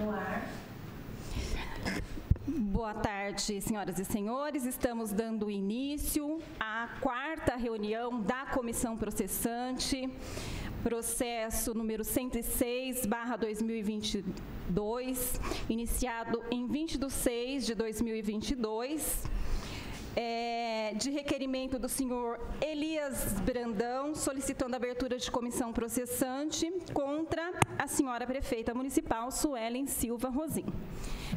No ar. Boa tarde, senhoras e senhores. Estamos dando início à 4ª reunião da Comissão Processante, processo número 106/2022, iniciado em 20/6/2022, de requerimento do senhor Elias Brandão, solicitando a abertura de comissão processante contra a senhora prefeita municipal, Suelen Silva Rosim.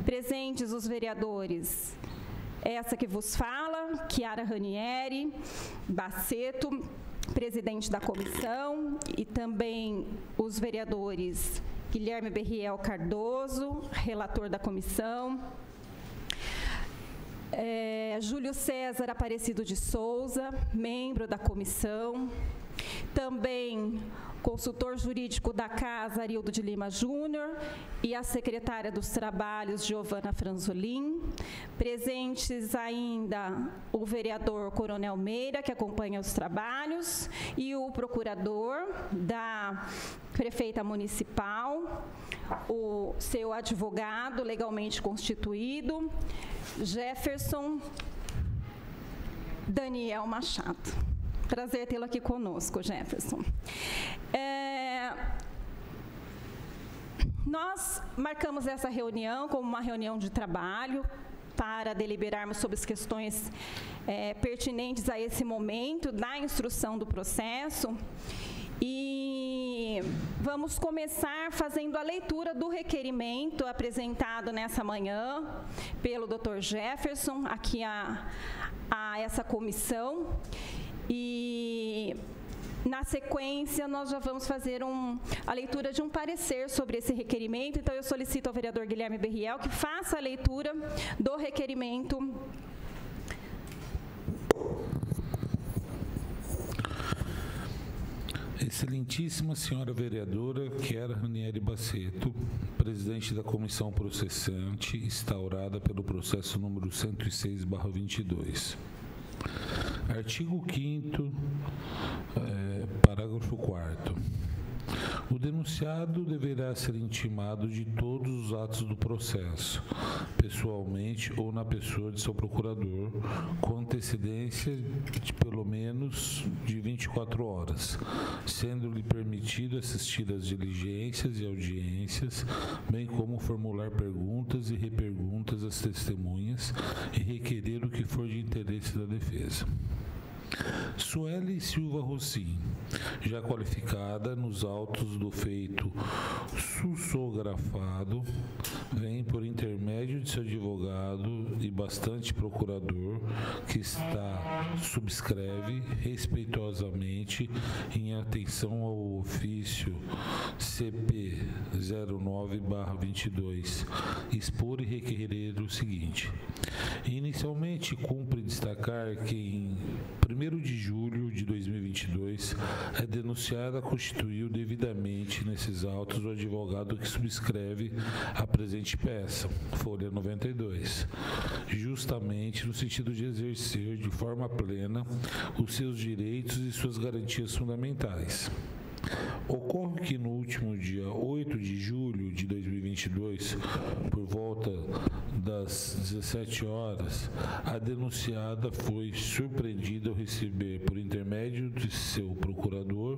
Presentes os vereadores, essa que vos fala, Chiara Ranieri Baceto, presidente da comissão, e também os vereadores Guilherme Berriel Cardoso, relator da comissão, Júlio César Aparecido de Souza, membro da comissão, também consultor jurídico da Casa, Arildo de Lima Júnior, e a secretária dos Trabalhos, Giovana Franzolin. Presentes ainda o vereador Coronel Meira, que acompanha os trabalhos, e o procurador da prefeita municipal, o seu advogado legalmente constituído, Jefferson Daniel Machado. Prazer tê-lo aqui conosco, Jefferson. Nós marcamos essa reunião como uma reunião de trabalho para deliberarmos sobre as questões pertinentes a esse momento da instrução do processo. E vamos começar fazendo a leitura do requerimento apresentado nessa manhã pelo Dr. Jefferson, aqui a essa comissão. E, na sequência, nós já vamos fazer a leitura de um parecer sobre esse requerimento. Então, eu solicito ao vereador Guilherme Berriel que faça a leitura do requerimento. Excelentíssima senhora vereadora Chiara Ranieri Baceto, presidente da comissão processante, instaurada pelo processo número 106/22. Artigo 5º, parágrafo 4º. O denunciado deverá ser intimado de todos os atos do processo, pessoalmente ou na pessoa de seu procurador, com antecedência de pelo menos de 24 horas, sendo-lhe permitido assistir às diligências e audiências, bem como formular perguntas e reperguntas às testemunhas e requerer o que for de interesse da defesa. Suelen Silva Rosim, já qualificada nos autos do feito sussografado, vem por intermédio de seu advogado e bastante procurador, que subscreve respeitosamente em atenção ao ofício CP 09/22, expor e requerer o seguinte. Inicialmente, cumpre destacar que em 1º de julho de 2022, a denunciada constituiu devidamente nesses autos o advogado que subscreve a presente peça, folha 92, justamente no sentido de exercer de forma plena os seus direitos e suas garantias fundamentais. Ocorre que no último dia 8 de julho de 2022, por volta das 17 horas, a denunciada foi surpreendida ao receber, por intermédio de seu procurador,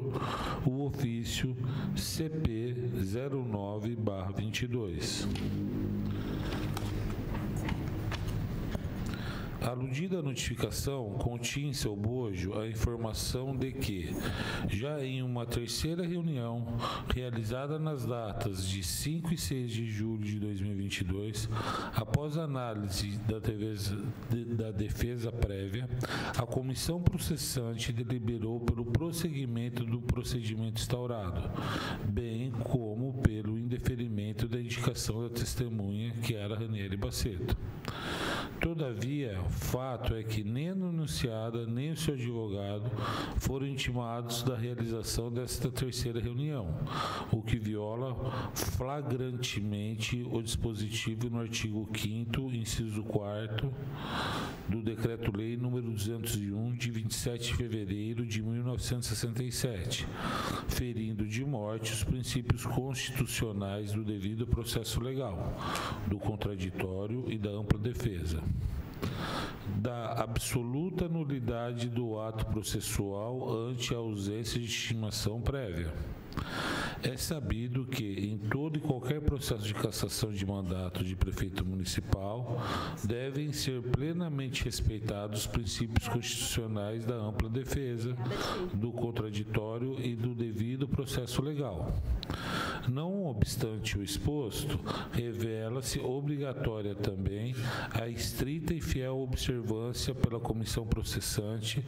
o ofício CP 09/22. A aludida notificação continha em seu bojo a informação de que, já em uma 3ª reunião, realizada nas datas de 5 e 6 de julho de 2022, após análise da defesa prévia, a comissão processante deliberou pelo prosseguimento do procedimento instaurado, bem como pelo indeferimento da indicação da testemunha Chiara Ranieri Baceto. Todavia, o fato é que nem a denunciada nem o seu advogado foram intimados da realização desta 3ª reunião, o que viola flagrantemente o dispositivo no artigo 5º, inciso 4º do Decreto-Lei número 201, de 27 de fevereiro de 1967, ferindo de morte os princípios constitucionais do devido processo legal, do contraditório e da ampla defesa, da absoluta nulidade do ato processual ante a ausência de intimação prévia. É sabido que, em todo e qualquer processo de cassação de mandato de prefeito municipal, devem ser plenamente respeitados os princípios constitucionais da ampla defesa, do contraditório e do devido processo legal. Não obstante o exposto, revela-se obrigatória também a estrita e fiel observância pela comissão processante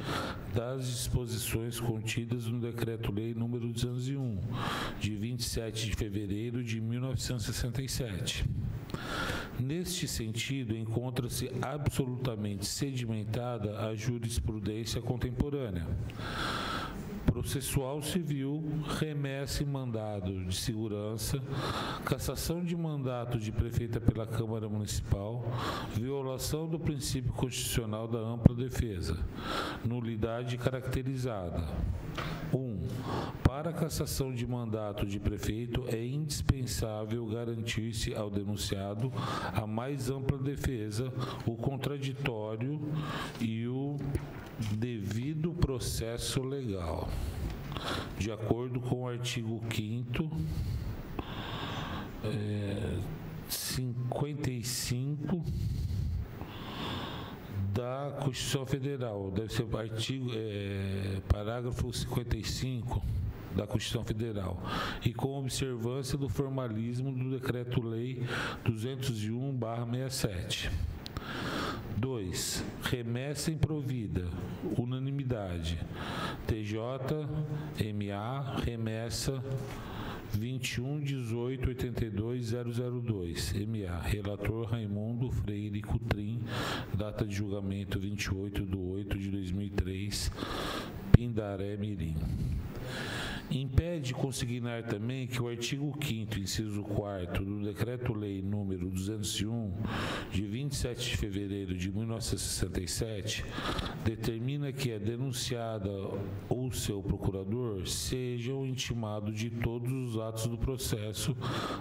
das disposições contidas no Decreto-Lei número 201, de 27 de fevereiro de 1967. Neste sentido, encontra-se absolutamente sedimentada a jurisprudência contemporânea. Processual civil, remessa em mandado de segurança, cassação de mandato de prefeita pela Câmara Municipal, violação do princípio constitucional da ampla defesa, nulidade caracterizada. 1. Para a cassação de mandato de prefeito, é indispensável garantir-se ao denunciado a mais ampla defesa, o contraditório e o devido processo legal. De acordo com o artigo 5º, 55 da Constituição Federal, deve ser o artigo, parágrafo 55 da Constituição Federal, e com observância do formalismo do Decreto-Lei 201/67. 2. Remessa improvida, unanimidade. TJ-MA, remessa 21.18.82.002, MA. Relator Raimundo Freire Cutrim, data de julgamento 28/8/2003, Pindaré Mirim. Impede consignar também que o artigo 5º, inciso 4º do Decreto-Lei número 201, de 27 de fevereiro de 1967, determina que a denunciada ou seu procurador sejam intimados de todos os atos do processo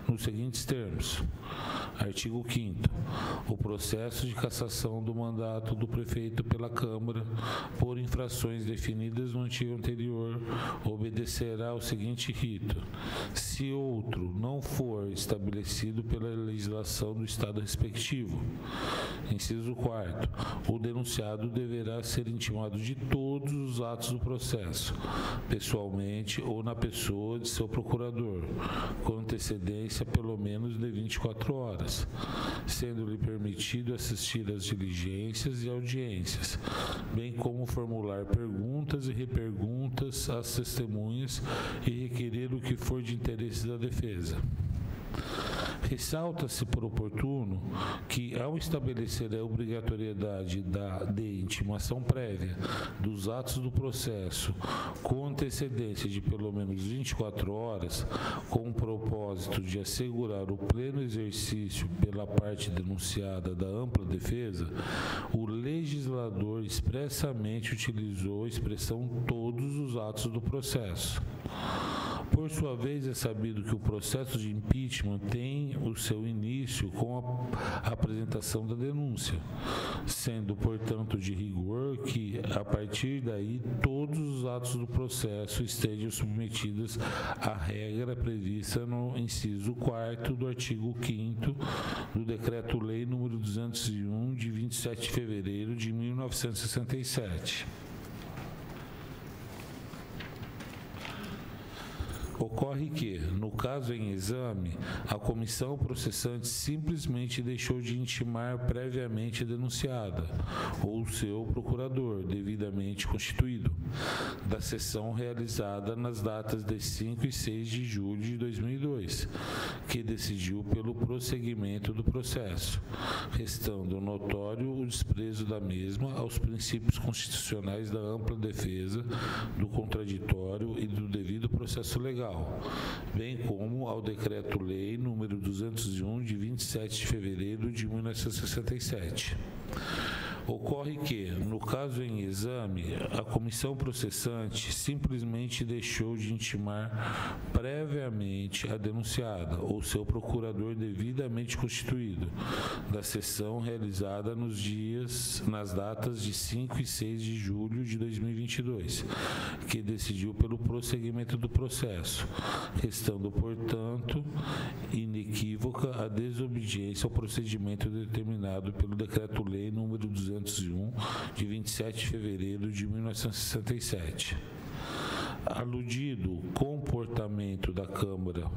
nos seguintes termos. Artigo 5º. O processo de cassação do mandato do prefeito pela Câmara por infrações definidas no artigo anterior obedecerá ao seguinte rito: se outro não for estabelecido pela legislação do Estado respectivo. Inciso 4º. O denunciado deverá ser intimado de todos os atos do processo, pessoalmente ou na pessoa de seu procurador, com antecedência pelo menos de 24 horas, sendo-lhe permitido assistir às diligências e audiências, bem como formular perguntas e reperguntas às testemunhas e requerer o que for de interesse da defesa. Ressalta-se por oportuno que, ao estabelecer a obrigatoriedade de intimação prévia dos atos do processo com antecedência de pelo menos 24 horas, com o propósito de assegurar o pleno exercício pela parte denunciada da ampla defesa, o legislador expressamente utilizou a expressão todos os atos do processo. Por sua vez, é sabido que o processo de impeachment tem o seu início com a apresentação da denúncia, sendo, portanto, de rigor que, a partir daí, todos os atos do processo estejam submetidos à regra prevista no inciso 4º do artigo 5º do Decreto-Lei número 201, de 27 de fevereiro de 1967. Ocorre que, no caso em exame, a comissão processante simplesmente deixou de intimar previamente a denunciada ou seu procurador, devidamente constituído, da sessão realizada nas datas de 5 e 6 de julho de 2002, que decidiu pelo prosseguimento do processo, restando notório o desprezo da mesma aos princípios constitucionais da ampla defesa, do contraditório e do devido processo legal, bem como ao Decreto-Lei número 201, de 27 de fevereiro de 1967. Ocorre que, no caso em exame, a comissão processante simplesmente deixou de intimar previamente a denunciada ou seu procurador devidamente constituído da sessão realizada nas datas de 5 e 6 de julho de 2022, que decidiu pelo prosseguimento do processo, restando, portanto, inequívoca a desobediência ao procedimento determinado pelo Decreto-Lei número 201, de 27 de fevereiro de 1967. Aludido comportamento da Câmara,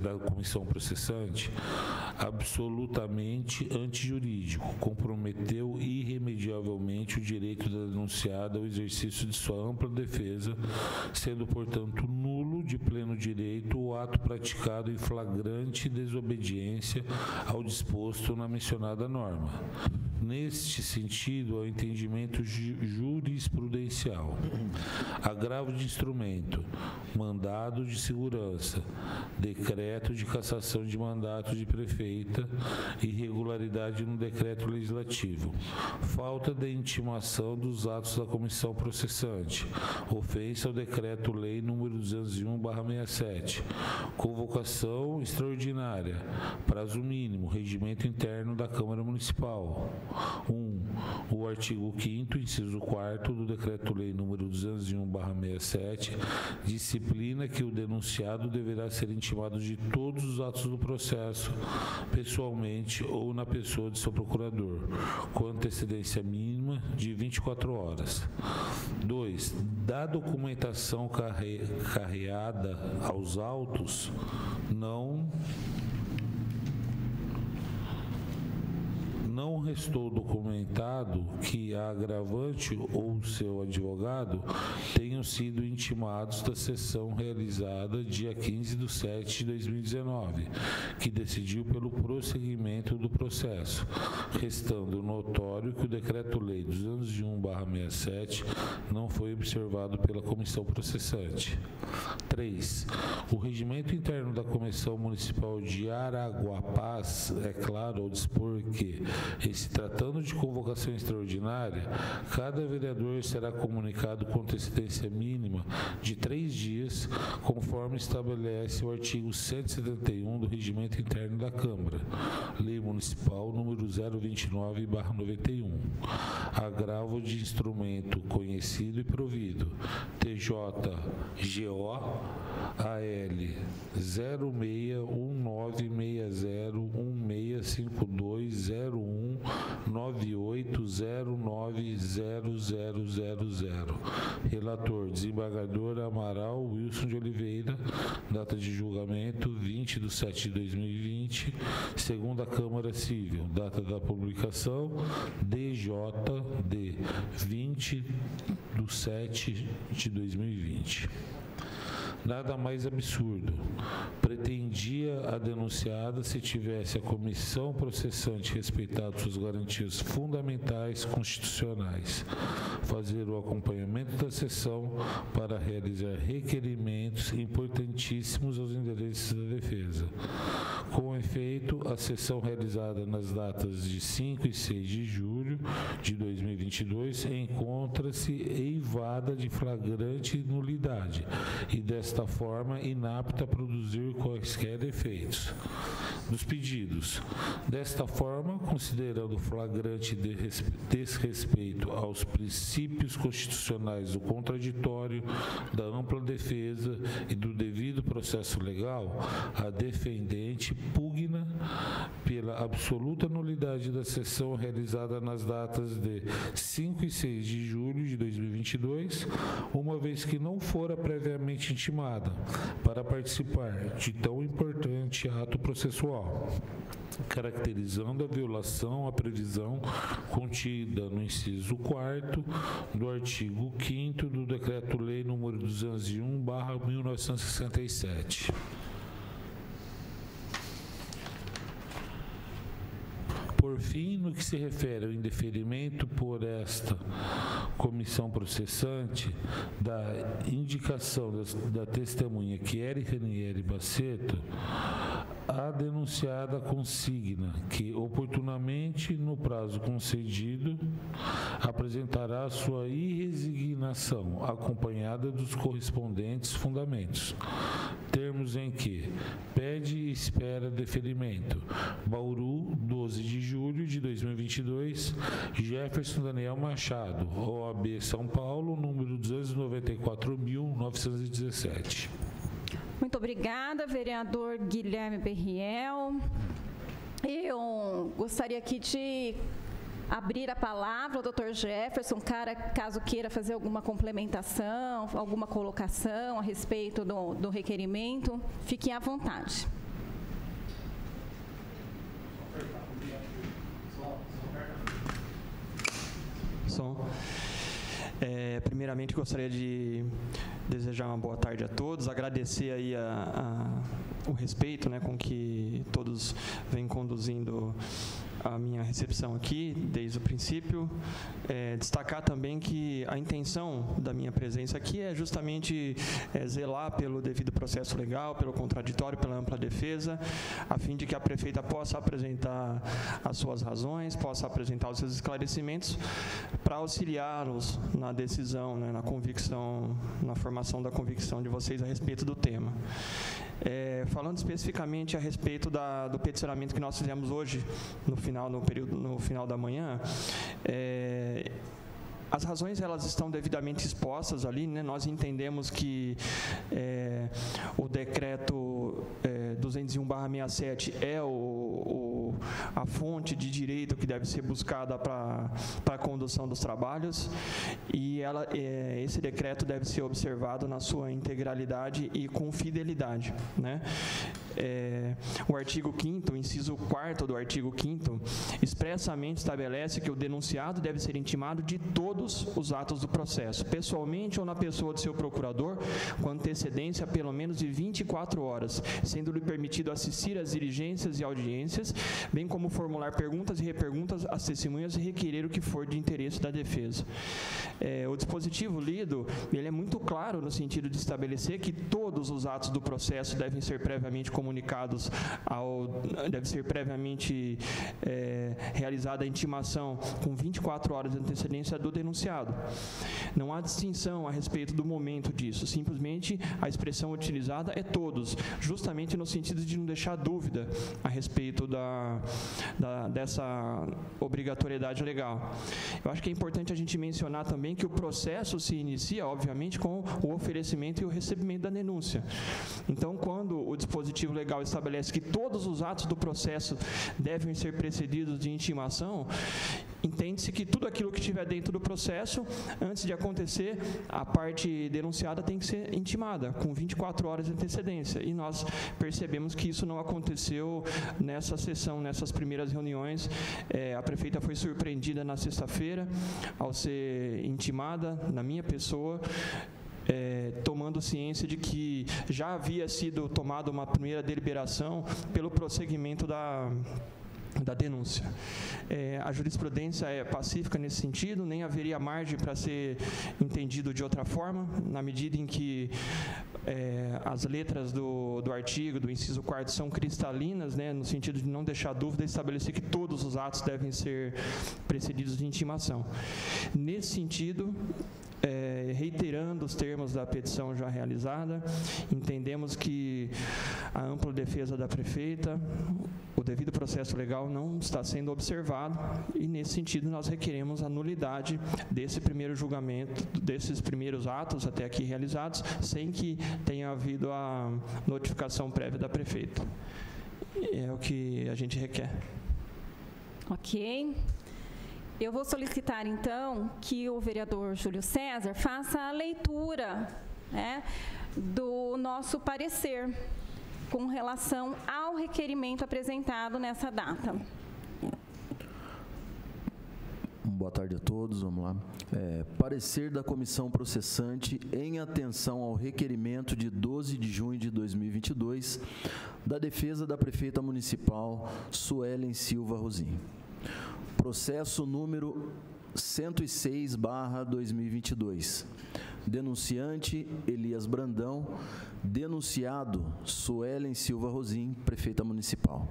da comissão processante, absolutamente antijurídico, comprometeu irremediavelmente o direito da denunciada ao exercício de sua ampla defesa, sendo, portanto, nulo de pleno direito o ato praticado em flagrante desobediência ao disposto na mencionada norma. Neste sentido, ao entendimento jurisprudencial, agravo de instrumento, mandado de segurança, decreto de cassação de mandato de prefeita, irregularidade no decreto legislativo, falta de intimação dos atos da comissão processante, ofensa ao decreto-lei número 201/67, convocação extraordinária, prazo mínimo, regimento interno da Câmara Municipal. 1. O artigo 5º, inciso 4º do Decreto-Lei número 201/67 disciplina que o denunciado deverá ser intimado de todos os atos do processo, pessoalmente ou na pessoa de seu procurador, com antecedência mínima de 24 horas. 2. Da documentação carreada aos autos, não restou documentado que a agravante ou seu advogado tenham sido intimados da sessão realizada dia 15/7/2019, que decidiu pelo prosseguimento do processo, restando notório que o Decreto-Lei 201/67 não foi observado pela comissão processante. 3. O regimento interno da Comissão Municipal de Araguapaz, é claro ao dispor que, se tratando de convocação extraordinária, cada vereador será comunicado com antecedência mínima de 3 dias, conforme estabelece o artigo 171 do Regimento Interno da Câmara, Lei Municipal número 029/91. Agravo de instrumento conhecido e provido, TJGO AL 0619620198090000. Relator, desembargador Amaral Wilson de Oliveira. Data de julgamento 20/7/2020. Segunda Câmara Civil. Data da publicação DJD 20/7/2020. Nada mais absurdo. Pretendia a denunciada, se tivesse a comissão processante respeitado suas garantias fundamentais constitucionais, fazer o acompanhamento da sessão para realizar requerimentos importantíssimos aos interesses da defesa. Com efeito, a sessão realizada nas datas de 5 e 6 de julho de 2022 encontra-se eivada de flagrante nulidade e, desta forma, inapta a produzir quaisquer efeitos dos pedidos. Desta forma, considerando flagrante desrespeito aos princípios constitucionais do contraditório, da ampla defesa e do devido processo legal, a defendente pugna pela absoluta nulidade da sessão realizada nas datas de 5 e 6 de julho de 2022, uma vez que não fora previamente intimada para participar de tão importante ato processual, caracterizando a violação à previsão contida no inciso 4º do artigo 5º do Decreto-Lei nº 201/1967. Por fim, no que se refere ao indeferimento por esta comissão processante da indicação da testemunha Chieri Ranieri Baceto, a denunciada consigna que, oportunamente, no prazo concedido, apresentará sua irresignação, acompanhada dos correspondentes fundamentos. Termos em que pede e espera deferimento. Bauru, 12 de julho de 2022, Jefferson Daniel Machado, OAB São Paulo, número 294.917. Muito obrigada, vereador Guilherme Berriel. Eu gostaria aqui de abrir a palavra ao doutor Jefferson, caso queira fazer alguma complementação, alguma colocação a respeito do requerimento, fiquem à vontade. Primeiramente, gostaria de desejar uma boa tarde a todos, agradecer aí o respeito, né, com que todos vêm conduzindo a minha recepção aqui, desde o princípio. Destacar também que a intenção da minha presença aqui é justamente zelar pelo devido processo legal, pelo contraditório, pela ampla defesa, a fim de que a prefeita possa apresentar as suas razões, possa apresentar os seus esclarecimentos para auxiliá-los na decisão, né, na convicção, na formação da convicção de vocês a respeito do tema. Falando especificamente a respeito do peticionamento que nós fizemos hoje, no final da manhã, as razões elas estão devidamente expostas ali, né? Nós entendemos que o decreto 201/67 é a fonte de direito que deve ser buscada para a condução dos trabalhos, e esse decreto deve ser observado na sua integralidade e com fidelidade, né? O artigo 5º, o inciso 4º do artigo 5º, expressamente estabelece que o denunciado deve ser intimado de todos os atos do processo, pessoalmente ou na pessoa do seu procurador, com antecedência pelo menos de 24 horas, sendo-lhe permitido assistir às diligências e audiências, bem como formular perguntas e reperguntas às testemunhas e requerer o que for de interesse da defesa. O dispositivo lido, ele é muito claro no sentido de estabelecer que todos os atos do processo devem ser previamente comunicados, deve ser previamente realizada a intimação com 24 horas de antecedência do denunciado. Não há distinção a respeito do momento disso, simplesmente a expressão utilizada é todos, justamente no sentido de não deixar dúvida a respeito dessa obrigatoriedade legal. Eu acho que é importante a gente mencionar também que o processo se inicia, obviamente, com o oferecimento e o recebimento da denúncia. Então, quando o dispositivo legal estabelece que todos os atos do processo devem ser precedidos de intimação, entende-se que tudo aquilo que estiver dentro do processo, antes de acontecer, a parte denunciada tem que ser intimada, com 24 horas de antecedência. E nós percebemos que isso não aconteceu nessa sessão, nessas primeiras reuniões. A prefeita foi surpreendida na sexta-feira, ao ser intimada, na minha pessoa, tomando ciência de que já havia sido tomada uma primeira deliberação pelo prosseguimento da denúncia. A jurisprudência é pacífica nesse sentido, nem haveria margem para ser entendido de outra forma, na medida em que as letras do artigo, do inciso 4º, são cristalinas, né, no sentido de não deixar dúvida, estabelecer que todos os atos devem ser precedidos de intimação. Nesse sentido, reiterando os termos da petição já realizada, entendemos que a ampla defesa da prefeita, o devido processo legal não está sendo observado, e nesse sentido nós requeremos a nulidade desse primeiro julgamento, desses primeiros atos até aqui realizados, sem que tenha havido a notificação prévia da prefeita. É o que a gente requer. Ok. Eu vou solicitar, então, que o vereador Júlio César faça a leitura, né, do nosso parecer com relação ao requerimento apresentado nessa data. Boa tarde a todos, vamos lá. Parecer da comissão processante em atenção ao requerimento de 12 de junho de 2022 da defesa da prefeita municipal Suelen Silva Rosim. Processo número 106/2022. Denunciante, Elias Brandão. Denunciado, Suelen Silva Rosim, prefeita municipal.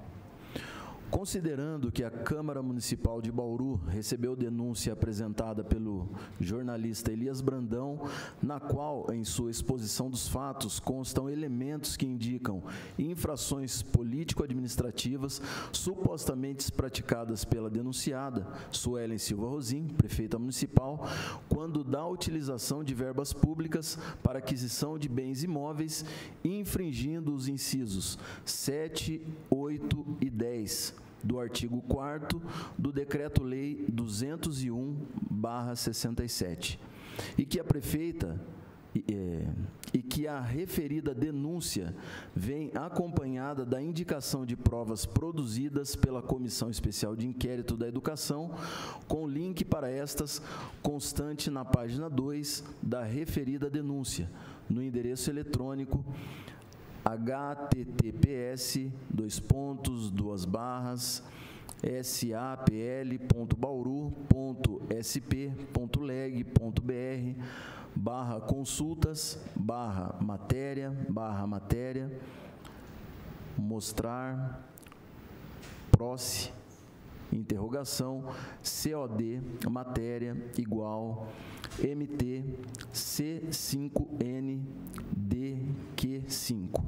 Considerando que a Câmara Municipal de Bauru recebeu denúncia apresentada pelo jornalista Elias Brandão, na qual, em sua exposição dos fatos, constam elementos que indicam infrações político-administrativas supostamente praticadas pela denunciada, Suelen Silva Rosim, prefeita municipal, quando da utilização de verbas públicas para aquisição de bens imóveis, infringindo os incisos 7, 8 e 10 do artigo 4º do Decreto-Lei 201/67, e que a prefeita e que a referida denúncia vem acompanhada da indicação de provas produzidas pela Comissão Especial de Inquérito da Educação, com link para estas constante na página 2 da referida denúncia, no endereço eletrônico https://sapl.bauru.sp.leg.br/consultas/matéria mostrar proce interrogação COD matéria igual MT C5NDQ5.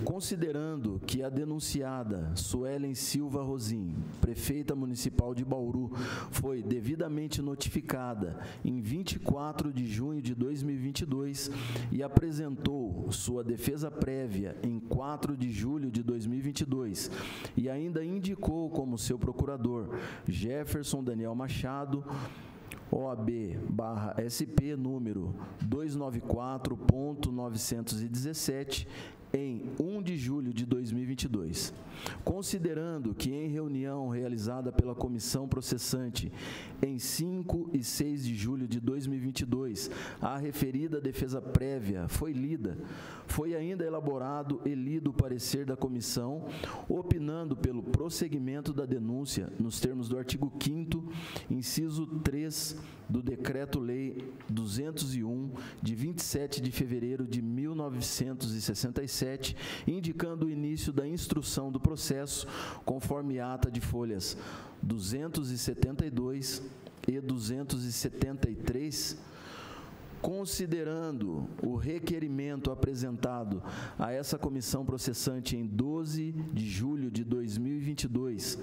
Considerando que a denunciada Suelen Silva Rosim, prefeita municipal de Bauru, foi devidamente notificada em 24 de junho de 2022 e apresentou sua defesa prévia em 4 de julho de 2022 e ainda indicou como seu procurador Jefferson Daniel Machado, OAB/SP número 294.917, em 1 de julho de 2022. Considerando que em reunião realizada pela comissão processante em 5 e 6 de julho de 2022, a referida defesa prévia foi lida, foi ainda elaborado e lido o parecer da comissão, opinando pelo prosseguimento da denúncia nos termos do artigo 5º, inciso 3 do Decreto-Lei 201, de 27 de fevereiro de 1967, indicando o início da instrução do processo, conforme ata de folhas 272 e 273, considerando o requerimento apresentado a essa comissão processante em 12 de julho de 2022,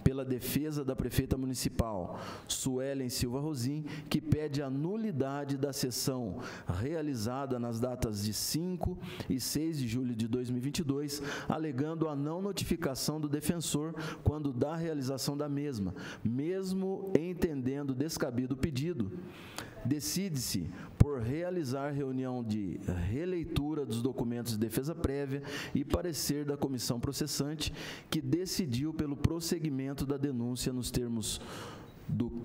pela defesa da prefeita municipal, Suelen Silva Rosim, que pede a nulidade da sessão realizada nas datas de 5 e 6 de julho de 2022, alegando a não notificação do defensor quando da realização da mesma, mesmo entendendo descabido o pedido, decide-se por realizar reunião de releitura dos documentos de defesa prévia e parecer da comissão processante, que decidiu pelo prosseguimento da denúncia nos termos do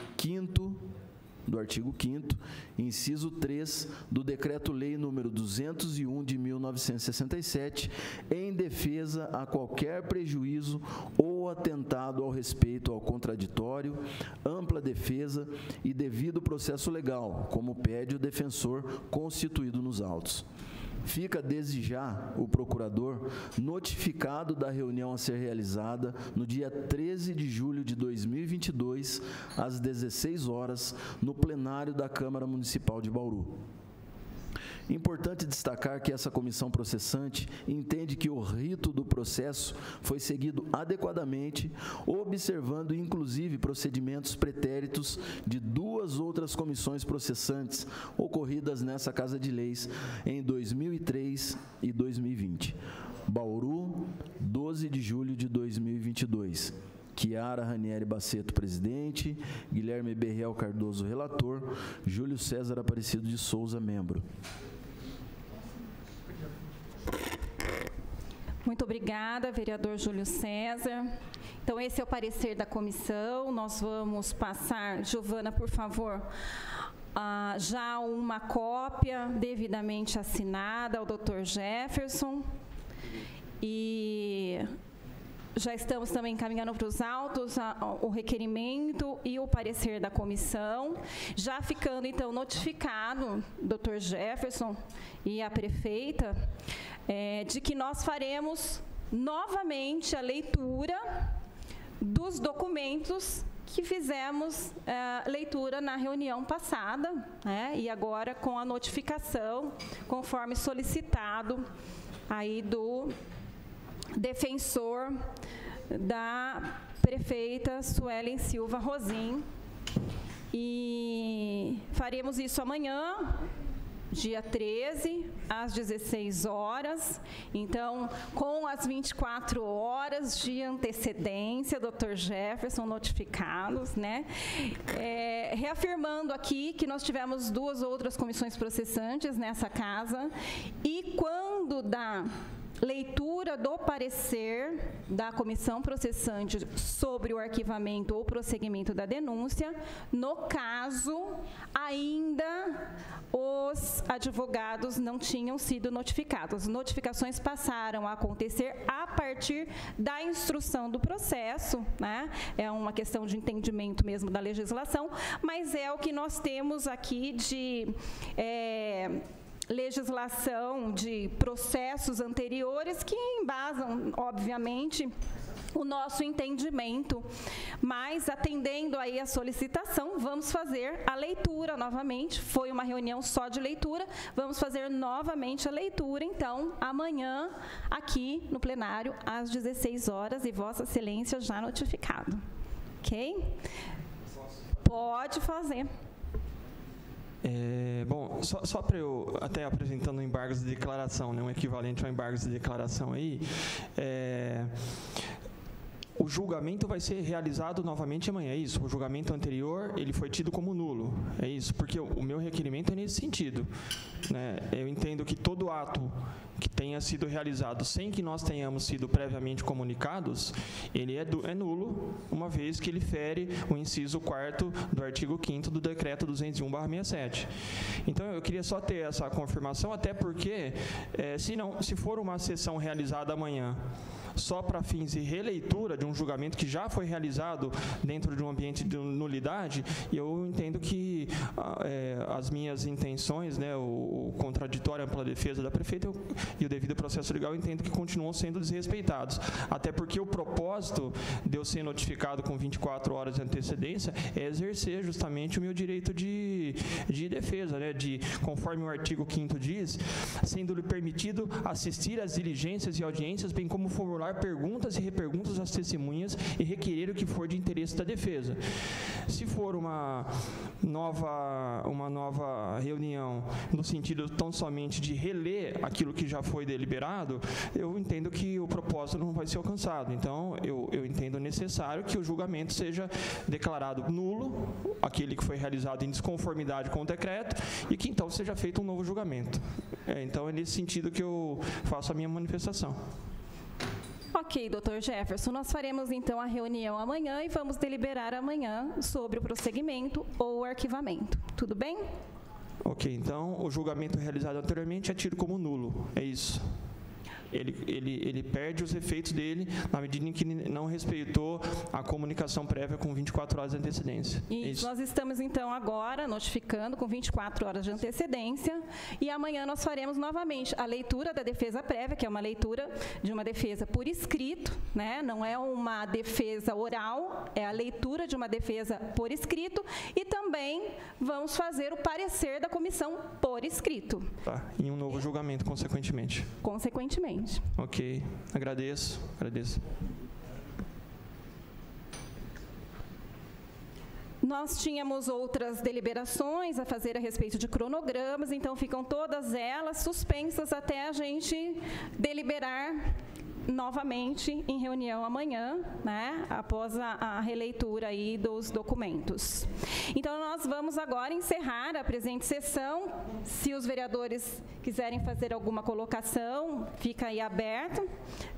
artigo 5º, inciso 3 do Decreto-Lei número 201 de 1967, em defesa a qualquer prejuízo ou atentado ao respeito ao contraditório, ampla defesa e devido processo legal, como pede o defensor constituído nos autos. Fica desde já o procurador notificado da reunião a ser realizada no dia 13 de julho de 2022, às 16 horas, no plenário da Câmara Municipal de Bauru. Importante destacar que essa comissão processante entende que o rito do processo foi seguido adequadamente, observando inclusive procedimentos pretéritos de 2 outras comissões processantes ocorridas nessa Casa de Leis em 2003 e 2020. Bauru, 12 de julho de 2022. Chiara Ranieri Baceto, presidente, Guilherme Berriel Cardoso, relator, Júlio César Aparecido de Souza, membro. Muito obrigada, vereador Júlio César. Então, esse é o parecer da comissão. Nós vamos passar, Giovana, por favor, já uma cópia devidamente assinada ao Dr. Jefferson. E já estamos também encaminhando para os autos o requerimento e o parecer da comissão, já ficando, então, notificado, Dr. Jefferson e a prefeita, de que nós faremos novamente a leitura dos documentos que fizemos leitura na reunião passada, né, e agora com a notificação, conforme solicitado aí do defensor da prefeita Suelen Silva Rosim. E faremos isso amanhã, dia 13, às 16 horas. Então, com as 24 horas de antecedência, Dr. Jefferson, notificados, né? Reafirmando aqui que nós tivemos 2 outras comissões processantes nessa casa, e quando da leitura do parecer da comissão processante sobre o arquivamento ou prosseguimento da denúncia, no caso, ainda os advogados não tinham sido notificados. As notificações passaram a acontecer a partir da instrução do processo, né? É uma questão de entendimento mesmo da legislação, mas é o que nós temos aqui de legislação de processos anteriores que embasam, obviamente, o nosso entendimento, mas atendendo aí a solicitação, vamos fazer a leitura novamente. Foi uma reunião só de leitura, vamos fazer novamente a leitura, então, amanhã, aqui no plenário, às 16 horas, e Vossa Excelência já notificado. Ok? Pode fazer. Bom, só para eu, até apresentando um embargo de declaração, né, um equivalente ao embargo de declaração aí, o julgamento vai ser realizado novamente amanhã, é isso? O julgamento anterior, ele foi tido como nulo, é isso? Porque o meu requerimento é nesse sentido, né? Eu entendo que todo ato que tenha sido realizado sem que nós tenhamos sido previamente comunicados, ele é nulo, uma vez que ele fere o inciso 4º do artigo 5º do decreto 201/67. Então, eu queria só ter essa confirmação, até porque, se for uma sessão realizada amanhã, só para fins de releitura de um julgamento que já foi realizado dentro de um ambiente de nulidade, eu entendo que as minhas intenções, né, o contraditório, a ampla defesa da prefeita e o devido processo legal, eu entendo que continuam sendo desrespeitados. Até porque o propósito de eu ser notificado com 24 horas de antecedência é exercer justamente o meu direito de defesa, né, conforme o artigo 5º diz, sendo-lhe permitido assistir às diligências e audiências, bem como formular perguntas e reperguntas às testemunhas e requerer o que for de interesse da defesa. Se for uma nova reunião, no sentido tão somente de reler aquilo que já foi deliberado, eu entendo que o propósito não vai ser alcançado. Então, eu entendo necessário que o julgamento seja declarado nulo, aquele que foi realizado em desconformidade com o decreto, e que então seja feito um novo julgamento. Então, é nesse sentido que eu faço a minha manifestação. Ok, Dr. Jefferson, nós faremos então a reunião amanhã e vamos deliberar amanhã sobre o prosseguimento ou o arquivamento. Tudo bem? Ok, então o julgamento realizado anteriormente é tido como nulo, é isso? Ele perde os efeitos dele na medida em que não respeitou a comunicação prévia com 24 horas de antecedência. Isso. Nós estamos, então, agora notificando com 24 horas de antecedência, e amanhã nós faremos novamente a leitura da defesa prévia, que é uma leitura de uma defesa por escrito, né? Não é uma defesa oral, é a leitura de uma defesa por escrito, e também vamos fazer o parecer da comissão por escrito. Tá, em um novo julgamento, consequentemente. Consequentemente. Ok, agradeço. Nós tínhamos outras deliberações a fazer a respeito de cronogramas, então ficam todas elas suspensas até a gente deliberar novamente em reunião amanhã, né, após a releitura aí dos documentos. Então, nós vamos agora encerrar a presente sessão. Se os vereadores quiserem fazer alguma colocação, fica aí aberto.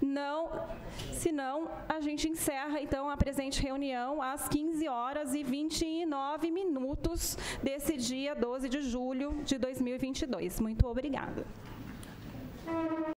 Não, senão, a gente encerra, então, a presente reunião às 15h29 desse dia 12 de julho de 2022. Muito obrigada.